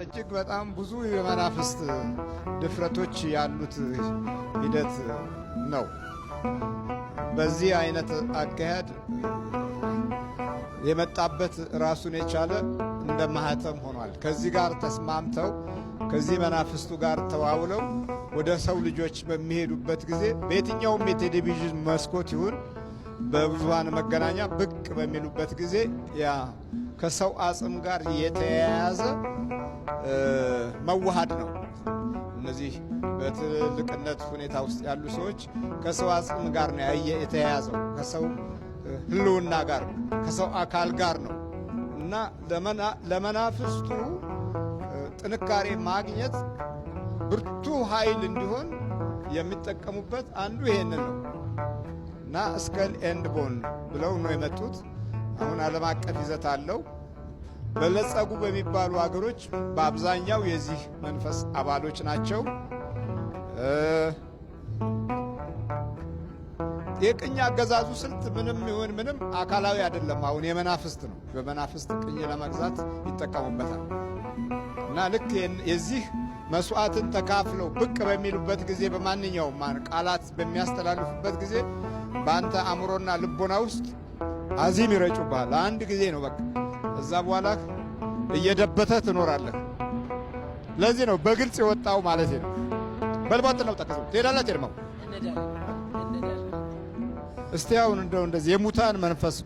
እጅግ በጣም ብዙ የመናፍስት ድፍረቶች ያሉት ሂደት ነው። በዚህ አይነት አካሄድ የመጣበት ራሱን የቻለ እንደ ማህተም ሆኗል። ከዚህ ጋር ተስማምተው ከዚህ መናፍስቱ ጋር ተዋውለው ወደ ሰው ልጆች በሚሄዱበት ጊዜ በየትኛውም የቴሌቪዥን መስኮት ይሁን በብዙሃን መገናኛ ብቅ በሚሉበት ጊዜ ያ ከሰው አጽም ጋር የተያያዘ መዋሃድ ነው። እነዚህ በትልቅነት ሁኔታ ውስጥ ያሉ ሰዎች ከሰው አጽም ጋር ነው የተያያዘው፣ ከሰው ህልውና ጋር ከሰው አካል ጋር ነው እና ለመናፍስቱ ጥንካሬ ማግኘት ብርቱ ኃይል እንዲሆን የሚጠቀሙበት አንዱ ይሄንን ነው እና ስከል ኤንድ ቦን ብለው ነው የመጡት። አሁን ዓለም አቀፍ ይዘት አለው። በለጸጉ በሚባሉ ሀገሮች በአብዛኛው የዚህ መንፈስ አባሎች ናቸው። የቅኝ አገዛዙ ስልት ምንም ይሁን ምንም አካላዊ አይደለም። አሁን የመናፍስት ነው። በመናፍስት ቅኝ ለመግዛት ይጠቀሙበታል እና ልክ የዚህ መስዋዕትን ተካፍለው ብቅ በሚሉበት ጊዜ በማንኛውም ቃላት በሚያስተላልፉበት ጊዜ በአንተ አእምሮና ልቦና ውስጥ አዚም ይረጩብሃል። አንድ ጊዜ ነው በቃ። እዛ በኋላ እየደበተ ትኖራለህ። ለዚህ ነው በግልጽ የወጣው ማለት ነው። በልባት ነው ተከሰው ትሄዳለህ ትርማው እስቲ አሁን እንደዚህ የሙታን መንፈስ